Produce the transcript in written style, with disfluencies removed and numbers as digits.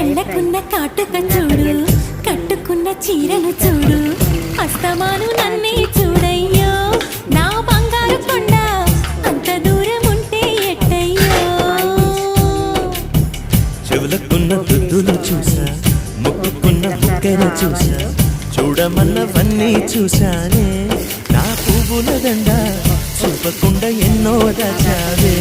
కళ్ళకున్న కాటుక చూడు, కట్టుకున్న చీరను చూడు, అస్తమాను నన్నే చూడయ్యో నా బంగారు కొండ, అంత దూరం ఉంటే ఎట్టయ్యో. చెవులకున్న దుద్దులు చూసా, ముక్కుకున్న బుక్కెర చూసా, చూడమన్నవన్నీ చూశానే. నా పువ్వుల దండ చూపకుండా ఎన్నో దాచావే.